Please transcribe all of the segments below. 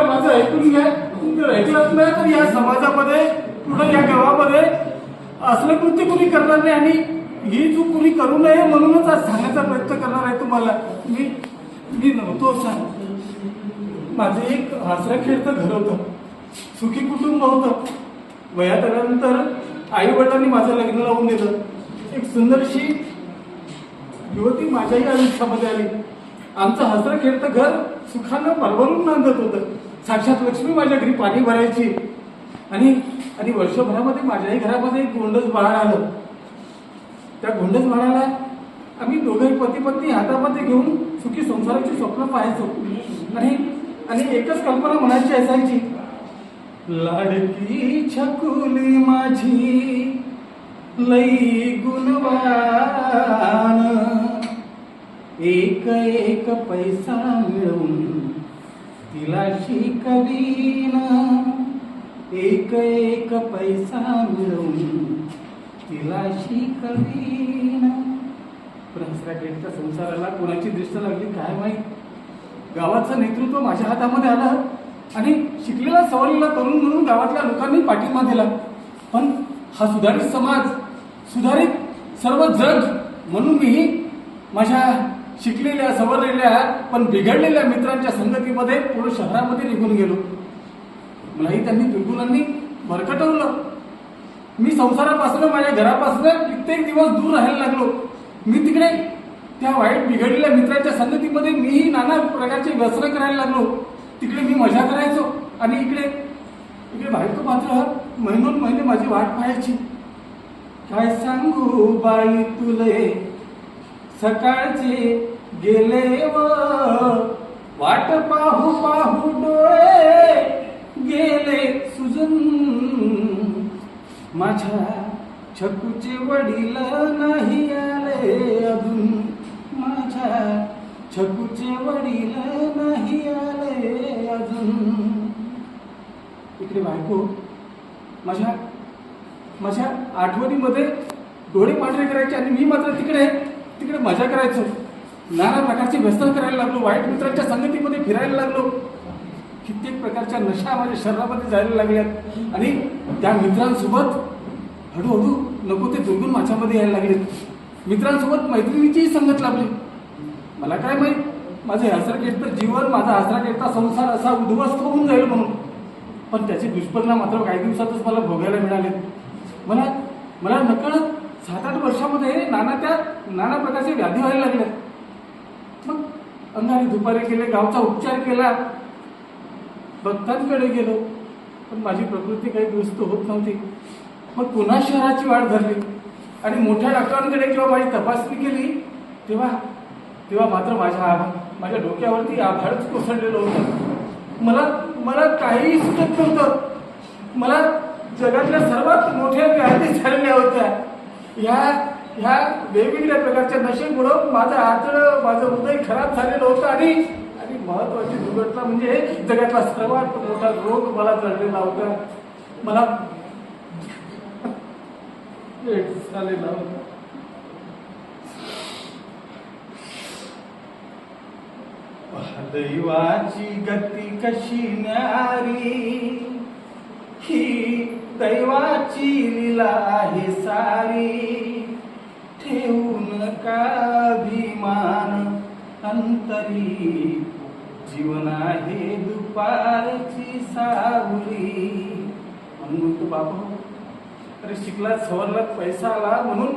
माझं ऐकून घ्या. जर ऐकलंच नाही तर या समाजामध्ये पुढे या गावामध्ये असलं कृत्य कोणी करणार नाही आणि ही चूक कोणी करू नये म्हणूनच आज सांगण्याचा प्रयत्न करणार आहे तुम्हाला. मी नव्हतो सांग. माझं एक हसऱ्या खेळतं घर होतं, सुखी कुटुंब होतं. वयात आल्यानंतर आई वडिलांनी माझं लग्न लावून दिलं. एक सुंदरशी युवती माझ्याही आयुष्यामध्ये आली. आमचं हसरं खेळतं घर सुखानं भरभरून नांदत होतं. साक्षात लक्ष्मी माझ्या घरी पाणी भरायची आणि वर्षभरामध्ये माझ्याही घरामध्ये एक गोंडस बाळ आलं. त्या गोंडस बाळाला आम्ही दोघंही पती पत्नी हातामध्ये घेऊन सुखी संसाराची स्वप्न पाहायचो आणि एकच कल्पना म्हणायची असायची, लाडकी छकुली माझी लई गुणवान, एक एक पैसा मिळवून तिला शिकवीन, एक एक पैसा मिळवून तिला शिकवीन. पण हसऱ्या खेळत्या संसाराला कोणाची दृष्ट लागली काय माहीत. गावाचं नेतृत्व माझ्या हातामध्ये आलं आणि शिकलेला सवरलेला तरुण म्हणून गावातल्या लोकांनी पाठिंबा दिला. पण हा सुधारित समाज, सुधारित सर्व जग म्हणून मी माझ्या शिकलेल्या सवरलेल्या पण बिघडलेल्या मित्रांच्या संगतीमध्ये पूर्ण शहरामध्ये निघून गेलो. मलाही त्यांनी दुर्गुणांनी भरकटवलं. मी संसारापासून माझ्या घरापासून कित्येक दिवस दूर राहायला लागलो. मी तिकडे त्या वाईट बिघडलेल्या मित्रांच्या संगतीमध्ये मीही नाना प्रकारचे व्यसन करायला लागलो. तिकडे मी मजा करायचो आणि इकडे बायको मात्र महिनोन महिने माझी वाट पाहायची. काय सांगू बाई तुले, सकाळचे गेले व वाट पाहू पाहू डोळे गेले सुजून, माझ्या छकूचे वडील नाही आले अजून, माझ्या छकूचे वडील नाही आले अजून. इकडे बायको माझ्या आठवणीमध्ये डोळे पांढरे करायचे आणि मी मात्र तिकडे मजा करायचो. नाना प्रकारचे व्यसन करायला लागलो. वाईट मित्रांच्या संगतीमध्ये फिरायला लागलो. कित्येक प्रकारच्या नशा माझ्या शरीरामध्ये जायला लागल्यात आणि त्या मित्रांसोबत हळूहळू नको ते दुर्गुण माझ्यामध्ये यायला लागले. मित्रांसोबत मैत्रिणीचीही संगत लाभली. मला काय माहीत माझं हसरा खेळतं जीवन, माझा हसरा खेळता संसार असा उद्ध्वस्त होऊन जाईल म्हणून. पण त्याचे दुष्परिणाम मात्र काही दिवसातच मला भोगायला मिळाले. मला नकळत 7-8 वर्षामध्ये नाना प्रकारचे व्याधी व्हायला लागल्या. मग अंधारी दुपारी केले, गावचा उपचार केला, भक्तांकडे गेलो, पण माझी प्रकृती काही दुरुस्त होत नव्हती. मग पुन्हा शहराची वाट धरली आणि मोठ्या डॉक्टरांकडे जेव्हा माझी तपासणी केली तेव्हा मात्र माझ्या डोक्यावरती आभाळच कोसळलेलं होतं. मला काहीही सुचत नव्हतं. मला जगातल्या सर्वात मोठ्या व्याधी झालेल्या होत्या. ह्या वेगवेगळ्या प्रकारच्या नशेमुळं माझं हृदय खराब झालेलं होतं आणि महत्वाची दुर्घटना म्हणजे जगातला सर्वात मोठा रोग मला जडलेला होता. मला झालेला होता. दैवाची गती कशी न्यारी, ही दैवाची लीला आहे सारी, ठेवू नका अभिमान अंतरी, जीवन आहे दुपारची सावली. म्हणून तो बाबा अरे शिकलात सवरलात पैसा आला म्हणून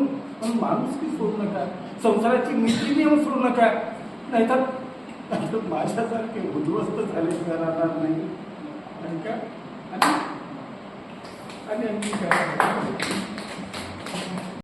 माणुसकी सोडू नका, संसाराची नीती नियम सोडू नका, नाहीतर माझ्यासारखे उद्ध्वस्त झाले राहणार नाही. आणि काय